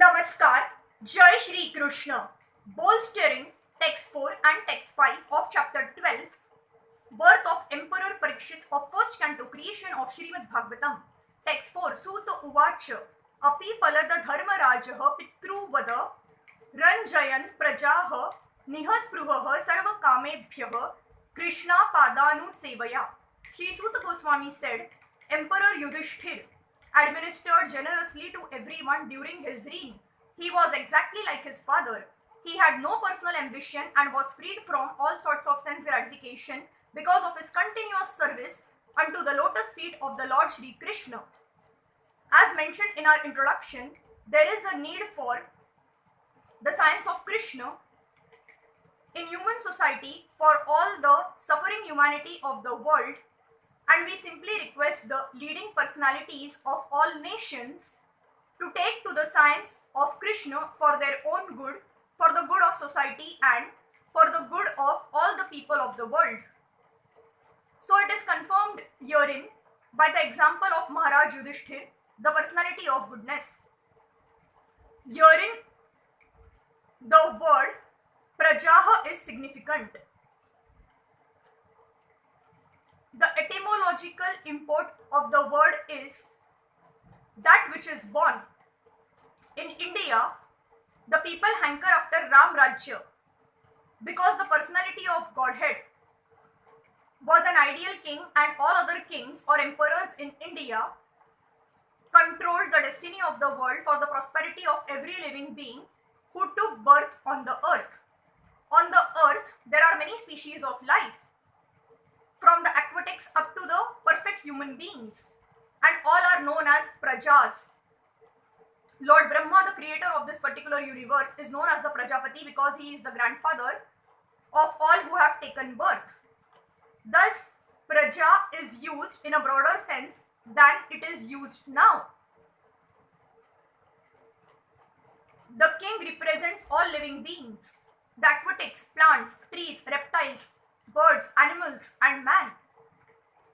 Namaskar, Jai Shri Krishna. Bolstering text 4 and text 5 of chapter 12, birth of Emperor Pariksit of first canto, creation of Srimad Bhagavatam. Text 4, Suta Uvacha, Api Palada Dharma Rajaha Pitru Vada Ranjayan Prajaha Nihaspruhaha Sarva Kamebhyaha Krishna Padanu Sevaya. Shri Suta Goswami said, Emperor Yudhishthir administered generously to everyone during his reign. He was exactly like his father. He had no personal ambition and was freed from all sorts of sense gratification because of his continuous service unto the lotus feet of the Lord Shri Krishna. As mentioned in our introduction, there is a need for the science of Krishna in human society for all the suffering humanity of the world, and we simply request the leading personalities of all nations to take to the science of Krishna for their own good, for the good of society and for the good of all the people of the world. So it is confirmed herein by the example of Maharaj Yudhishthir, the personality of goodness. Herein the word Prajaha is significant. The etymological import of the word is that which is born. In India, the people hanker after Ram Rajya because the personality of Godhead was an ideal king, and all other kings or emperors in India controlled the destiny of the world for the prosperity of every living being who took birth on the earth. On the earth, there are many species of life, from the aquatics up to the perfect human beings, and all are known as Prajas. Lord Brahma, the creator of this particular universe, is known as the Prajapati because he is the grandfather of all who have taken birth. Thus, Praja is used in a broader sense than it is used now. The king represents all living beings, the aquatics, plants, trees, reptiles, birds, animals, and man.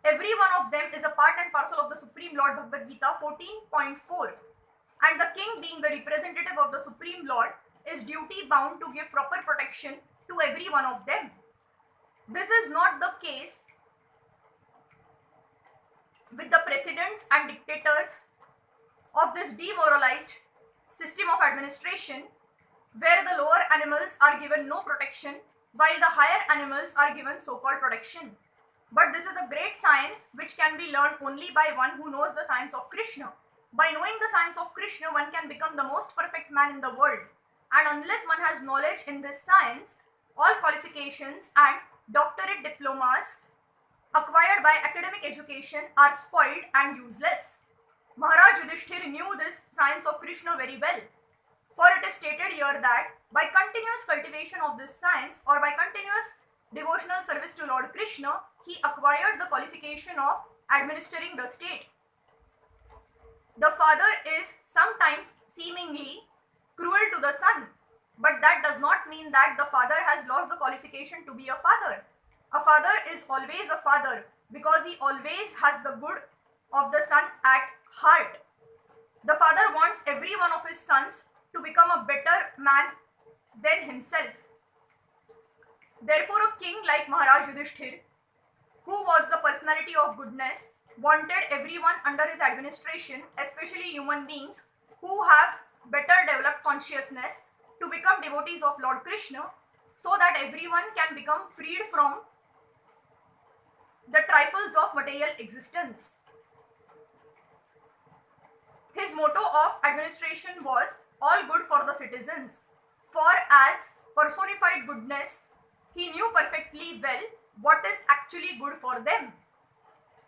Every one of them is a part and parcel of the Supreme Lord. Bhagavad Gita 14.4. And the king, being the representative of the Supreme Lord, is duty bound to give proper protection to every one of them. This is not the case with the presidents and dictators of this demoralized system of administration, where the lower animals are given no protection while the higher animals are given so-called protection. But this is a great science which can be learned only by one who knows the science of Krishna. By knowing the science of Krishna, one can become the most perfect man in the world. And unless one has knowledge in this science, all qualifications and doctorate diplomas acquired by academic education are spoiled and useless. Maharaj Yudhishthir knew this science of Krishna very well. For it is stated here that by continuous cultivation of this science or by continuous devotional service to Lord Krishna, he acquired the qualification of administering the state. The father is sometimes seemingly cruel to the son, but that does not mean that the father has lost the qualification to be a father. A father is always a father because he always has the good of the son at heart. The father wants every one of his sons to become a better man than himself. Therefore, a king like Maharaj Yudhishthir, who was the personality of goodness, wanted everyone under his administration, especially human beings who have better developed consciousness, to become devotees of Lord Krishna, so that everyone can become freed from the trifles of material existence. His motto of administration was all good for the citizens, for as personified goodness, he knew perfectly well what is actually good for them.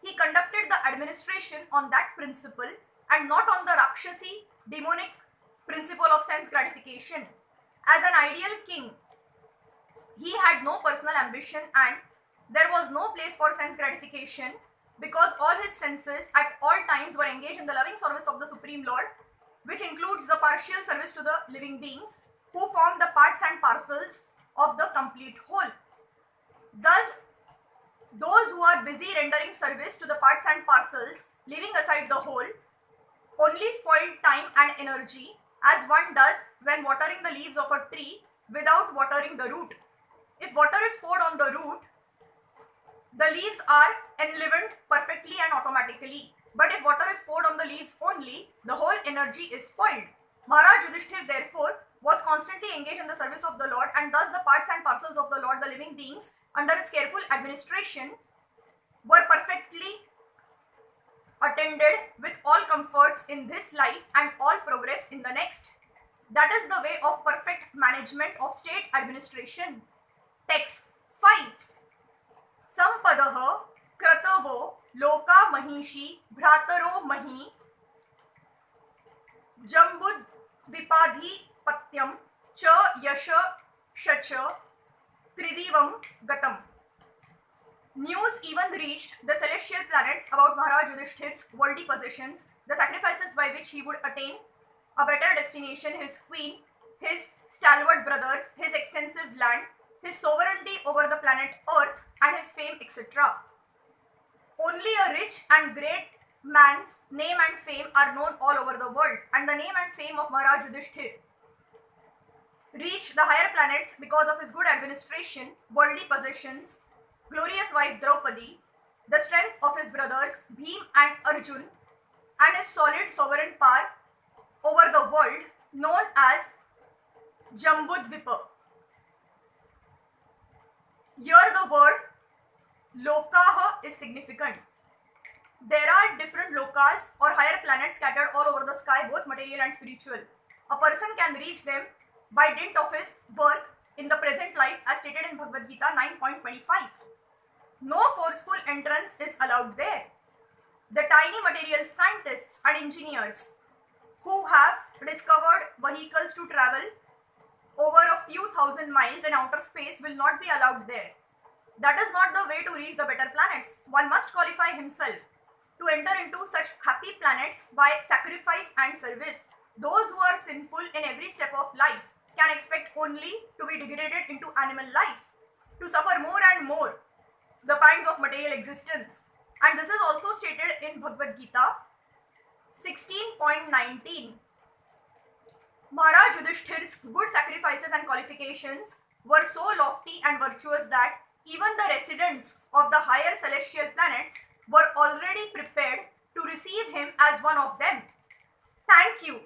He conducted the administration on that principle and not on the Rakshasi, demonic principle of sense gratification. As an ideal king, he had no personal ambition and there was no place for sense gratification because all his senses at all times were engaged in the loving service of the Supreme Lord, which includes the partial service to the living beings who form the parts and parcels of the complete whole. Thus, those who are busy rendering service to the parts and parcels, leaving aside the whole, only spoil time and energy as one does when watering the leaves of a tree without watering the root. If water is poured on the root, the leaves are enlivened perfectly and automatically. But if water is poured on the leaves only, the whole energy is spoiled. Maharaj Yudhishthir therefore was constantly engaged in the service of the Lord, and thus the parts and parcels of the Lord, the living beings, under his careful administration, were perfectly attended with all comforts in this life and all progress in the next. That is the way of perfect management of state administration. Text 5. Sampadaha kratavo loka mahishi bhrataro mahi jambud vipadhi patyam cha yasha shacha tridivam gatam. News even reached the celestial planets about Maharaj Yudhishthir's worldly possessions, the sacrifices by which he would attain a better destination, his queen, his stalwart brothers, his extensive land, his sovereignty over the planet Earth, and his fame, etc. Only a rich and great man's name and fame are known all over the world, and the name and fame of Maharaj Yudhishthir reached the higher planets because of his good administration, worldly possessions, glorious wife Draupadi, the strength of his brothers Bhim and Arjun, and his solid sovereign power over the world known as Jambudvipa. Here the word Lokaha is significant. There are different lokas or higher planets scattered all over the sky, both material and spiritual. A person can reach them by dint of his work in the present life, as stated in Bhagavad Gita 9.25. No forceful entrance is allowed there. The tiny material scientists and engineers who have discovered vehicles to travel over a few thousand miles in outer space will not be allowed there. That is not the way to reach the better planets. One must qualify himself to enter into such happy planets by sacrifice and service. Those who are sinful in every step of life can expect only to be degraded into animal life, to suffer more and more the pangs of material existence. And this is also stated in Bhagavad Gita 16.19. Maharaj Yudhishthir's good sacrifices and qualifications were so lofty and virtuous that even the residents of the higher celestial planets were already prepared to receive him as one of them. Thank you.